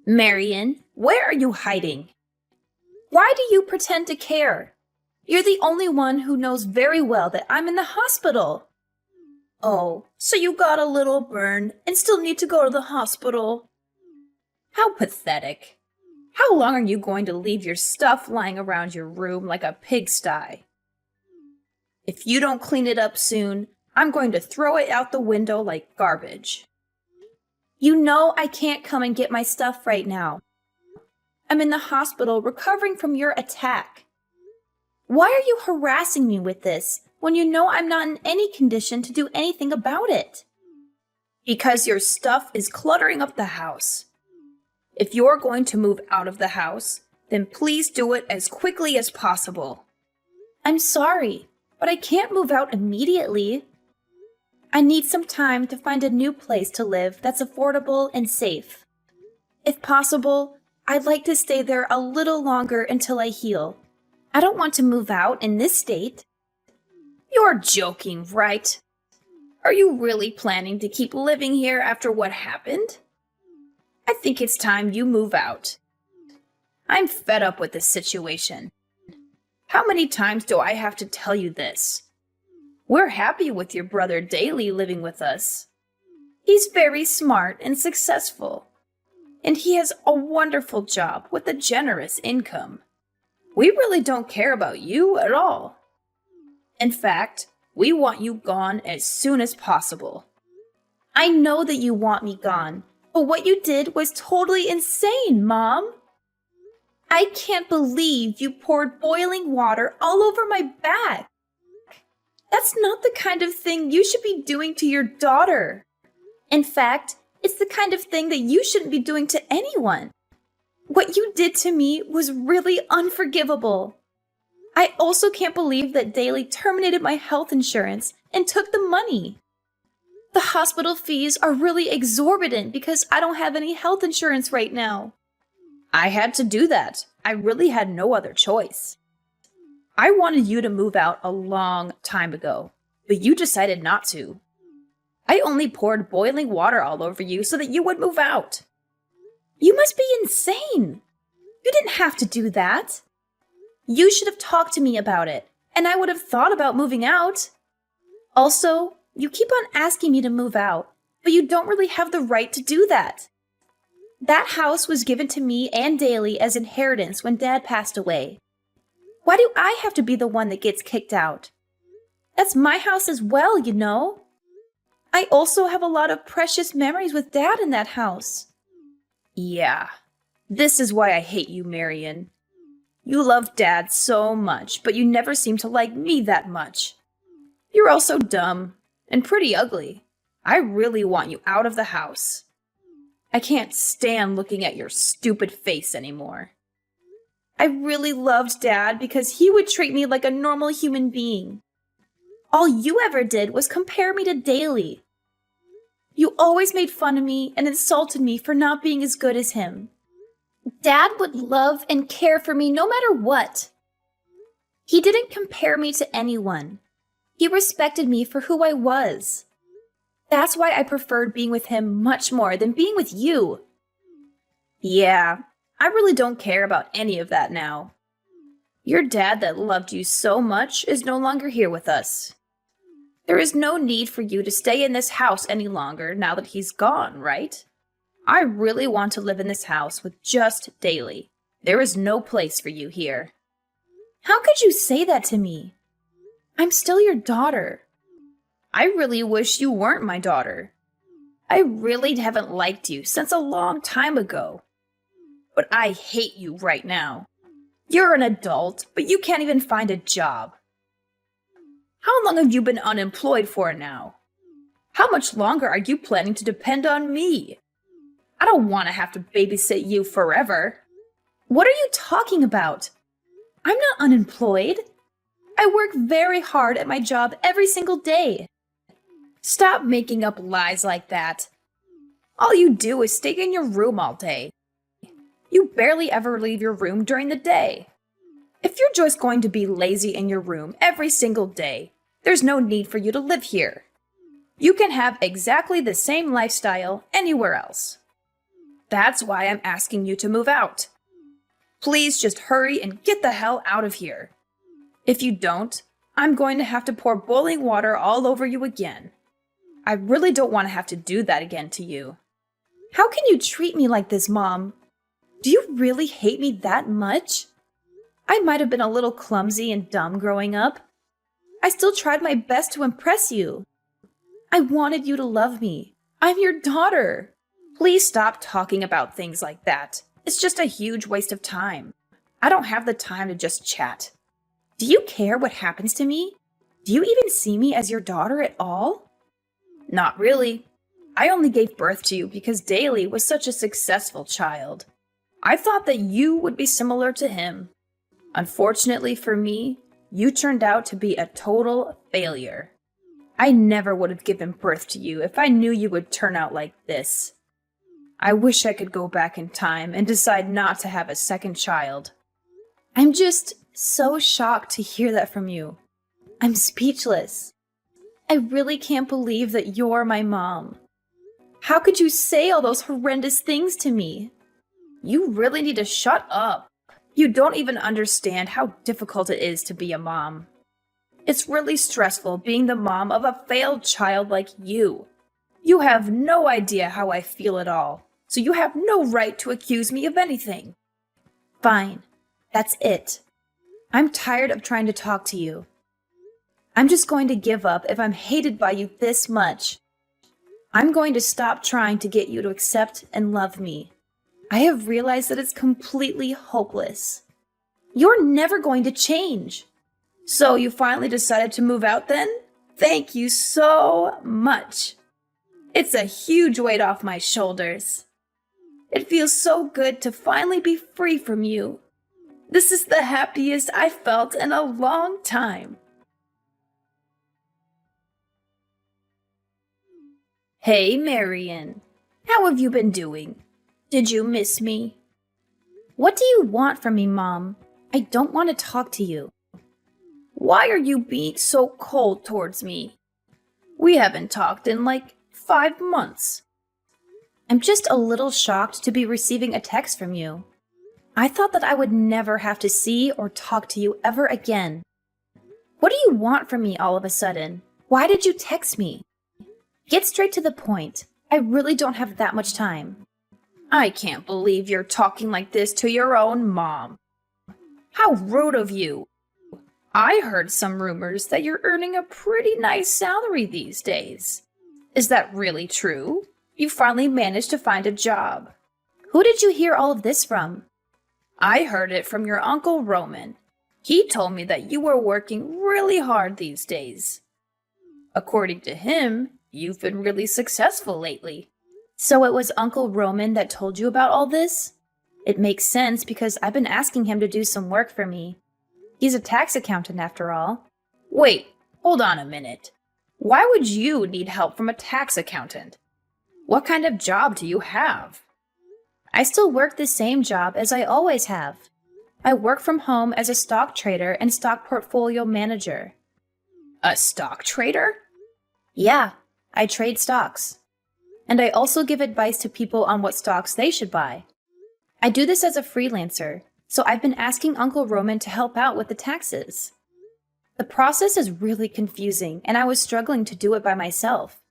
Marion, where are you hiding? Why do you pretend to care? You're the only one who knows very well that I'm in the hospital. Oh, so you got a little burn and still need to go to the hospital. How pathetic. How long are you going to leave your stuff lying around your room like a pigsty? If you don't clean it up soon, I'm going to throw it out the window like garbage. You know I can't come and get my stuff right now. I'm in the hospital recovering from your attack. Why are you harassing me with this when you know I'm not in any condition to do anything about it? Because your stuff is cluttering up the house. If you're going to move out of the house, then please do it as quickly as possible. I'm sorry, but I can't move out immediately. I need some time to find a new place to live that's affordable and safe. If possible, I'd like to stay there a little longer until I heal. I don't want to move out in this state. You're joking, right? Are you really planning to keep living here after what happened? I think it's time you move out. I'm fed up with this situation. How many times do I have to tell you this? We're happy with your brother Daly living with us. He's very smart and successful. And he has a wonderful job with a generous income. We really don't care about you at all. In fact, we want you gone as soon as possible. I know that you want me gone, but what you did was totally insane, Mom. I can't believe you poured boiling water all over my back. That's not the kind of thing you should be doing to your daughter. In fact, it's the kind of thing that you shouldn't be doing to anyone. What you did to me was really unforgivable. I also can't believe that Daly terminated my health insurance and took the money. The hospital fees are really exorbitant because I don't have any health insurance right now. I had to do that. I really had no other choice. I wanted you to move out a long time ago, but you decided not to. I only poured boiling water all over you so that you would move out. You must be insane. You didn't have to do that. You should have talked to me about it, and I would have thought about moving out. Also, you keep on asking me to move out, but you don't really have the right to do that. That house was given to me and Daly as inheritance when Dad passed away. Why do I have to be the one that gets kicked out? That's my house as well, you know. I also have a lot of precious memories with Dad in that house. Yeah, this is why I hate you, Marion. You love Dad so much, but you never seem to like me that much. You're also dumb and pretty ugly. I really want you out of the house. I can't stand looking at your stupid face anymore. I really loved Dad because he would treat me like a normal human being. All you ever did was compare me to Daly. You always made fun of me and insulted me for not being as good as him. Dad would love and care for me no matter what. He didn't compare me to anyone. He respected me for who I was. That's why I preferred being with him much more than being with you. Yeah, I really don't care about any of that now. Your dad that loved you so much is no longer here with us. There is no need for you to stay in this house any longer now that he's gone, right? I really want to live in this house with just Daly. There is no place for you here. How could you say that to me? I'm still your daughter. I really wish you weren't my daughter. I really haven't liked you since a long time ago. But I hate you right now. You're an adult, but you can't even find a job. How long have you been unemployed for now? How much longer are you planning to depend on me? I don't want to have to babysit you forever. What are you talking about? I'm not unemployed. I work very hard at my job every single day. Stop making up lies like that. All you do is stay in your room all day. You barely ever leave your room during the day. If you're just going to be lazy in your room every single day, there's no need for you to live here. You can have exactly the same lifestyle anywhere else. That's why I'm asking you to move out. Please just hurry and get the hell out of here. If you don't, I'm going to have to pour boiling water all over you again. I really don't want to have to do that again to you. How can you treat me like this, Mom? Do you really hate me that much? I might have been a little clumsy and dumb growing up. I still tried my best to impress you. I wanted you to love me. I'm your daughter. Please stop talking about things like that. It's just a huge waste of time. I don't have the time to just chat. Do you care what happens to me? Do you even see me as your daughter at all? Not really. I only gave birth to you because Daly was such a successful child. I thought that you would be similar to him. Unfortunately for me, you turned out to be a total failure. I never would have given birth to you if I knew you would turn out like this. I wish I could go back in time and decide not to have a second child. I'm just so shocked to hear that from you. I'm speechless. I really can't believe that you're my mom. How could you say all those horrendous things to me? You really need to shut up. You don't even understand how difficult it is to be a mom. It's really stressful being the mom of a failed child like you. You have no idea how I feel at all, so you have no right to accuse me of anything. Fine, that's it. I'm tired of trying to talk to you. I'm just going to give up if I'm hated by you this much. I'm going to stop trying to get you to accept and love me. I have realized that it's completely hopeless. You're never going to change. So you finally decided to move out then? Thank you so much. It's a huge weight off my shoulders. It feels so good to finally be free from you. This is the happiest I've felt in a long time. Hey, Marion. How have you been doing? Did you miss me? What do you want from me, Mom? I don't want to talk to you. Why are you being so cold towards me? We haven't talked in like 5 months. I'm just a little shocked to be receiving a text from you. I thought that I would never have to see or talk to you ever again. What do you want from me all of a sudden? Why did you text me? Get straight to the point. I really don't have that much time. I can't believe you're talking like this to your own mom. How rude of you. I heard some rumors that you're earning a pretty nice salary these days. Is that really true? You finally managed to find a job. Who did you hear all of this from? I heard it from your Uncle Roman. He told me that you were working really hard these days. According to him, you've been really successful lately. So it was Uncle Roman that told you about all this? It makes sense because I've been asking him to do some work for me. He's a tax accountant after all. Wait, hold on a minute. Why would you need help from a tax accountant? What kind of job do you have? I still work the same job as I always have. I work from home as a stock trader and stock portfolio manager. A stock trader? Yeah, I trade stocks. And I also give advice to people on what stocks they should buy. I do this as a freelancer, so I've been asking Uncle Roman to help out with the taxes. The process is really confusing, and I was struggling to do it by myself.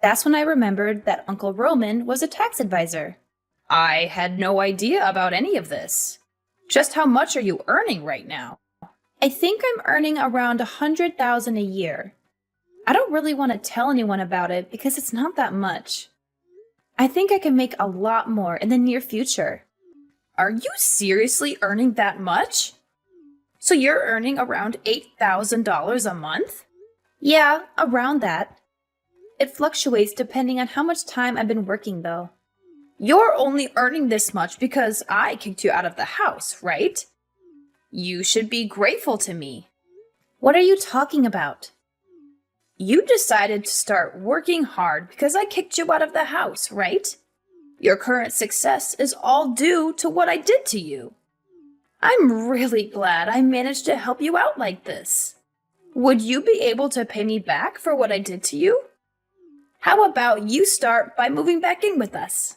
That's when I remembered that Uncle Roman was a tax advisor. I had no idea about any of this. Just how much are you earning right now? I think I'm earning around $100,000 a year. I don't really want to tell anyone about it because it's not that much. I think I can make a lot more in the near future. Are you seriously earning that much? So you're earning around $8,000 a month? Yeah, around that. It fluctuates depending on how much time I've been working, though. You're only earning this much because I kicked you out of the house, right? You should be grateful to me. What are you talking about? You decided to start working hard because I kicked you out of the house, right? Your current success is all due to what I did to you. I'm really glad I managed to help you out like this. Would you be able to pay me back for what I did to you? How about you start by moving back in with us?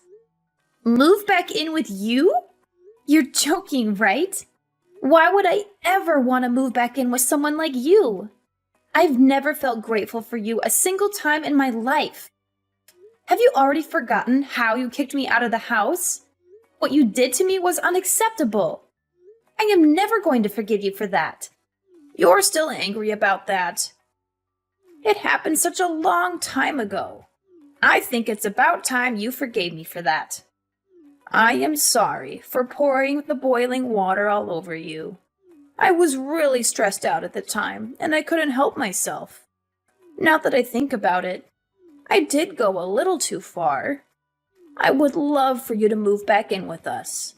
Move back in with you? You're joking, right? Why would I ever want to move back in with someone like you? I've never felt grateful for you a single time in my life. Have you already forgotten how you kicked me out of the house? What you did to me was unacceptable. I am never going to forgive you for that. You're still angry about that. It happened such a long time ago. I think it's about time you forgave me for that. I am sorry for pouring the boiling water all over you. I was really stressed out at the time, and I couldn't help myself. Now that I think about it, I did go a little too far. I would love for you to move back in with us.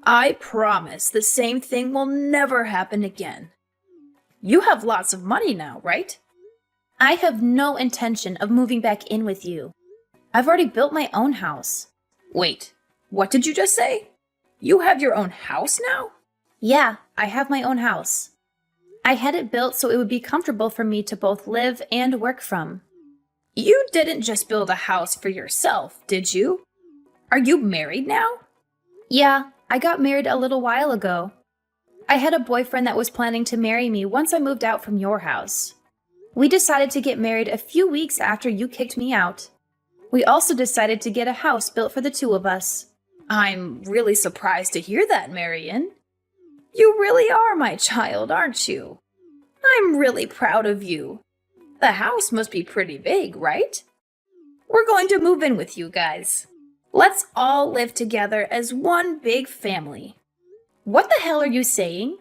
I promise the same thing will never happen again. You have lots of money now, right? I have no intention of moving back in with you. I've already built my own house. Wait, what did you just say? You have your own house now? Yeah, I have my own house. I had it built so it would be comfortable for me to both live and work from. You didn't just build a house for yourself, did you? Are you married now? Yeah, I got married a little while ago. I had a boyfriend that was planning to marry me once I moved out from your house. We decided to get married a few weeks after you kicked me out. We also decided to get a house built for the two of us. I'm really surprised to hear that, Marion. You really are my child, aren't you? I'm really proud of you. The house must be pretty big, right? We're going to move in with you guys. Let's all live together as one big family. What the hell are you saying?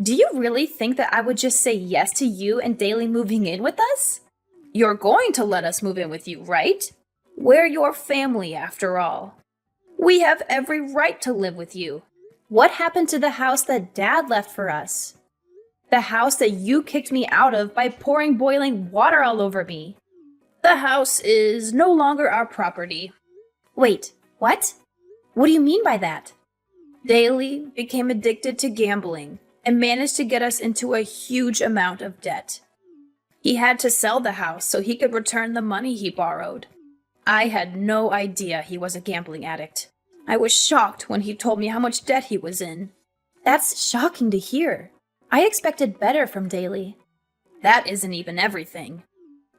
Do you really think that I would just say yes to you and Daly moving in with us? You're going to let us move in with you, right? We're your family, after all. We have every right to live with you. What happened to the house that Dad left for us? The house that you kicked me out of by pouring boiling water all over me. The house is no longer our property. Wait, what? What do you mean by that? Daly became addicted to gambling and managed to get us into a huge amount of debt. He had to sell the house so he could return the money he borrowed. I had no idea he was a gambling addict. I was shocked when he told me how much debt he was in. That's shocking to hear. I expected better from Daly. That isn't even everything.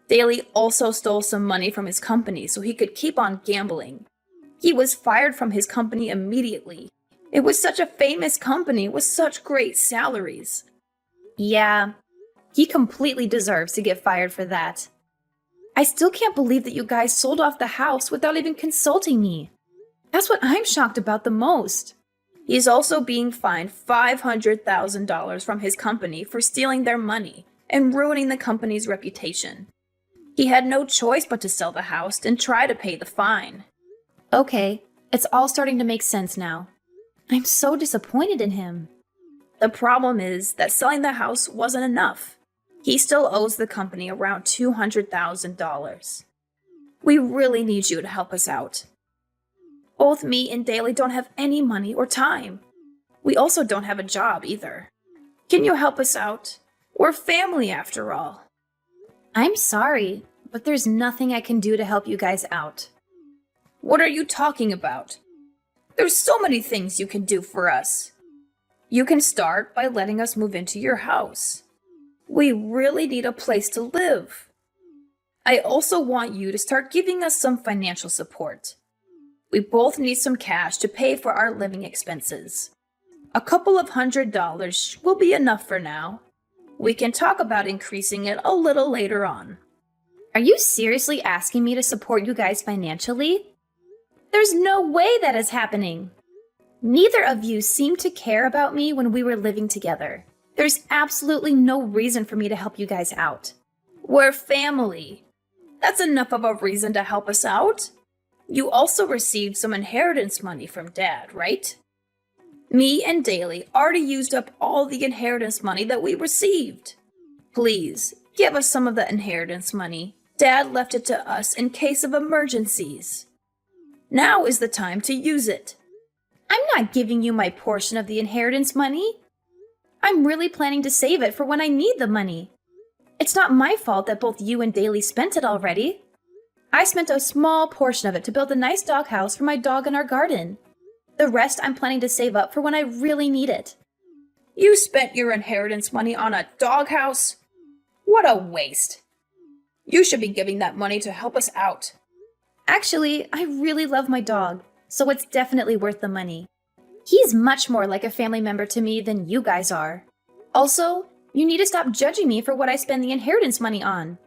Daly also stole some money from his company so he could keep on gambling. He was fired from his company immediately. It was such a famous company with such great salaries. Yeah, he completely deserves to get fired for that. I still can't believe that you guys sold off the house without even consulting me. That's what I'm shocked about the most. He's also being fined $500,000 from his company for stealing their money and ruining the company's reputation. He had no choice but to sell the house and try to pay the fine. Okay, it's all starting to make sense now. I'm so disappointed in him. The problem is that selling the house wasn't enough. He still owes the company around $200,000. We really need you to help us out. Both me and Daly don't have any money or time. We also don't have a job either. Can you help us out? We're family after all. I'm sorry, but there's nothing I can do to help you guys out. What are you talking about? There's so many things you can do for us. You can start by letting us move into your house. We really need a place to live. I also want you to start giving us some financial support. We both need some cash to pay for our living expenses. A couple of $100 will be enough for now. We can talk about increasing it a little later on. Are you seriously asking me to support you guys financially? There's no way that is happening. Neither of you seemed to care about me when we were living together. There's absolutely no reason for me to help you guys out. We're family. That's enough of a reason to help us out. You also received some inheritance money from Dad, right? Me and Daly already used up all the inheritance money that we received. Please, give us some of the inheritance money. Dad left it to us in case of emergencies. Now is the time to use it. I'm not giving you my portion of the inheritance money. I'm really planning to save it for when I need the money. It's not my fault that both you and Daly spent it already. I spent a small portion of it to build a nice doghouse for my dog in our garden. The rest I'm planning to save up for when I really need it. You spent your inheritance money on a doghouse? What a waste. You should be giving that money to help us out. Actually, I really love my dog, so it's definitely worth the money. He's much more like a family member to me than you guys are. Also, you need to stop judging me for what I spend the inheritance money on.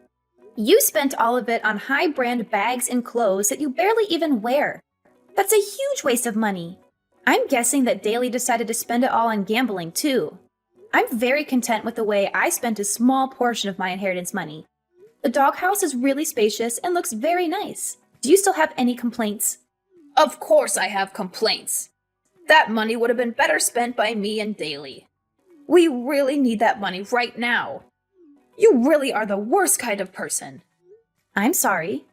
You spent all of it on high-brand bags and clothes that you barely even wear. That's a huge waste of money. I'm guessing that Daly decided to spend it all on gambling, too. I'm very content with the way I spent a small portion of my inheritance money. The doghouse is really spacious and looks very nice. Do you still have any complaints? Of course I have complaints. That money would have been better spent by me and Daly. We really need that money right now. You really are the worst kind of person. I'm sorry.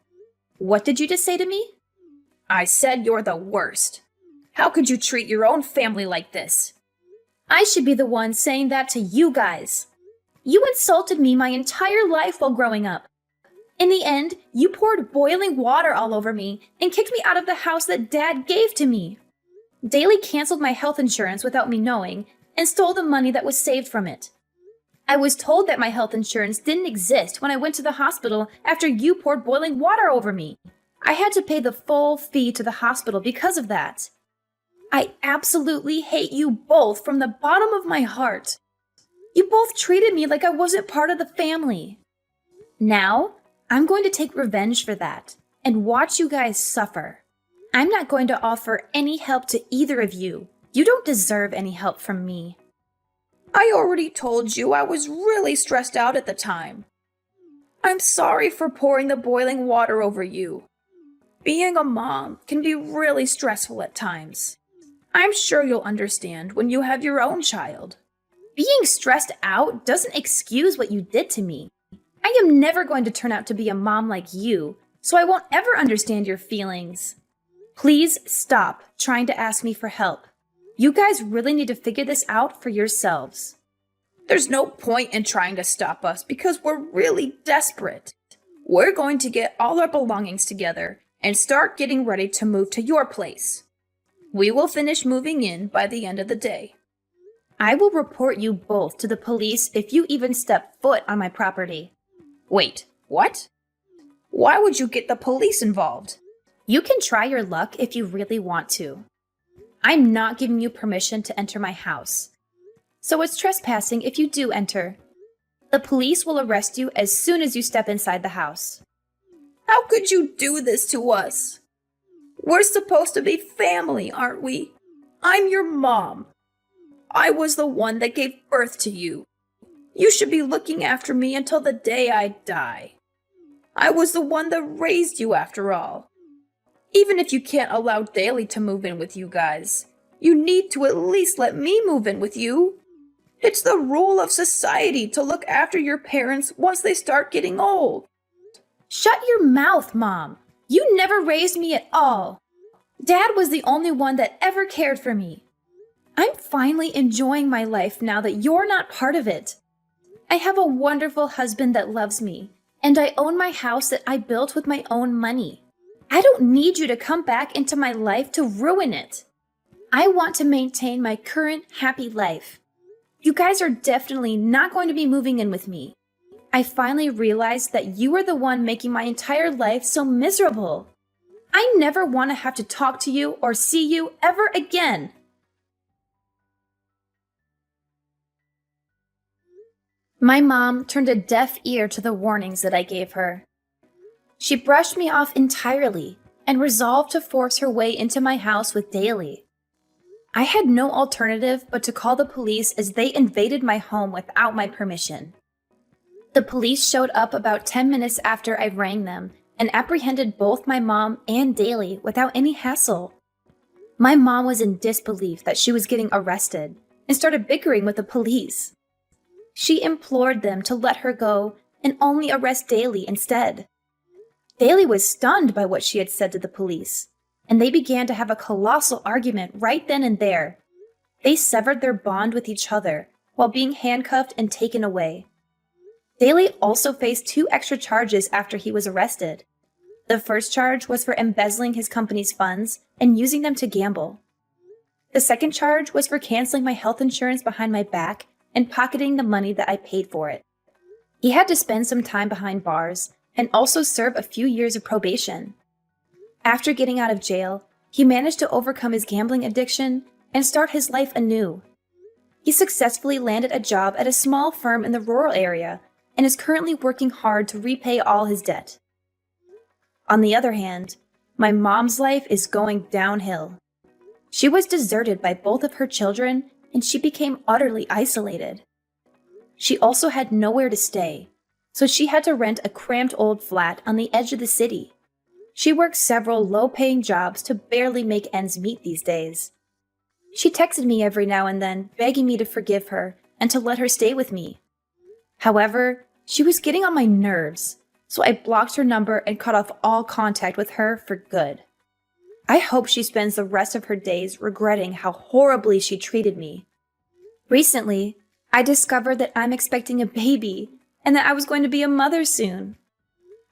What did you just say to me? I said you're the worst. How could you treat your own family like this? I should be the one saying that to you guys. You insulted me my entire life while growing up. In the end, you poured boiling water all over me and kicked me out of the house that Dad gave to me. Daly canceled my health insurance without me knowing and stole the money that was saved from it. I was told that my health insurance didn't exist when I went to the hospital after you poured boiling water over me. I had to pay the full fee to the hospital because of that. I absolutely hate you both from the bottom of my heart. You both treated me like I wasn't part of the family. Now, I'm going to take revenge for that and watch you guys suffer. I'm not going to offer any help to either of you. You don't deserve any help from me. I already told you I was really stressed out at the time. I'm sorry for pouring the boiling water over you. Being a mom can be really stressful at times. I'm sure you'll understand when you have your own child. Being stressed out doesn't excuse what you did to me. I am never going to turn out to be a mom like you, so I won't ever understand your feelings. Please stop trying to ask me for help. You guys really need to figure this out for yourselves. There's no point in trying to stop us because we're really desperate. We're going to get all our belongings together and start getting ready to move to your place. We will finish moving in by the end of the day. I will report you both to the police if you even step foot on my property. Wait, what? Why would you get the police involved? You can try your luck if you really want to. I'm not giving you permission to enter my house. So it's trespassing if you do enter. The police will arrest you as soon as you step inside the house. How could you do this to us? We're supposed to be family, aren't we? I'm your mom. I was the one that gave birth to you. You should be looking after me until the day I die. I was the one that raised you after all. Even if you can't allow Daly to move in with you guys, you need to at least let me move in with you. It's the rule of society to look after your parents once they start getting old. Shut your mouth, Mom. You never raised me at all. Dad was the only one that ever cared for me. I'm finally enjoying my life now that you're not part of it. I have a wonderful husband that loves me, and I own my house that I built with my own money. I don't need you to come back into my life to ruin it. I want to maintain my current happy life. You guys are definitely not going to be moving in with me. I finally realized that you are the one making my entire life so miserable. I never want to have to talk to you or see you ever again. My mom turned a deaf ear to the warnings that I gave her. She brushed me off entirely and resolved to force her way into my house with Daly. I had no alternative but to call the police as they invaded my home without my permission. The police showed up about 10 minutes after I rang them and apprehended both my mom and Daly without any hassle. My mom was in disbelief that she was getting arrested and started bickering with the police. She implored them to let her go and only arrest Daly instead. Daly was stunned by what she had said to the police, and they began to have a colossal argument right then and there. They severed their bond with each other while being handcuffed and taken away. Daly also faced 2 extra charges after he was arrested. The first charge was for embezzling his company's funds and using them to gamble. The second charge was for canceling my health insurance behind my back and pocketing the money that I paid for it. He had to spend some time behind bars and also serve a few years of probation. After getting out of jail, he managed to overcome his gambling addiction and start his life anew. He successfully landed a job at a small firm in the rural area and is currently working hard to repay all his debt. On the other hand, my mom's life is going downhill. She was deserted by both of her children and she became utterly isolated. She also had nowhere to stay, so she had to rent a cramped old flat on the edge of the city. She works several low-paying jobs to barely make ends meet these days. She texted me every now and then, begging me to forgive her and to let her stay with me. However, she was getting on my nerves, so I blocked her number and cut off all contact with her for good. I hope she spends the rest of her days regretting how horribly she treated me. Recently, I discovered that I'm expecting a baby and that I was going to be a mother soon.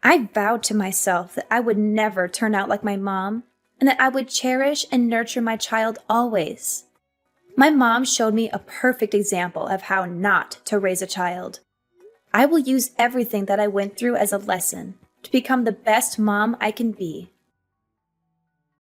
I vowed to myself that I would never turn out like my mom and that I would cherish and nurture my child always. My mom showed me a perfect example of how not to raise a child. I will use everything that I went through as a lesson to become the best mom I can be.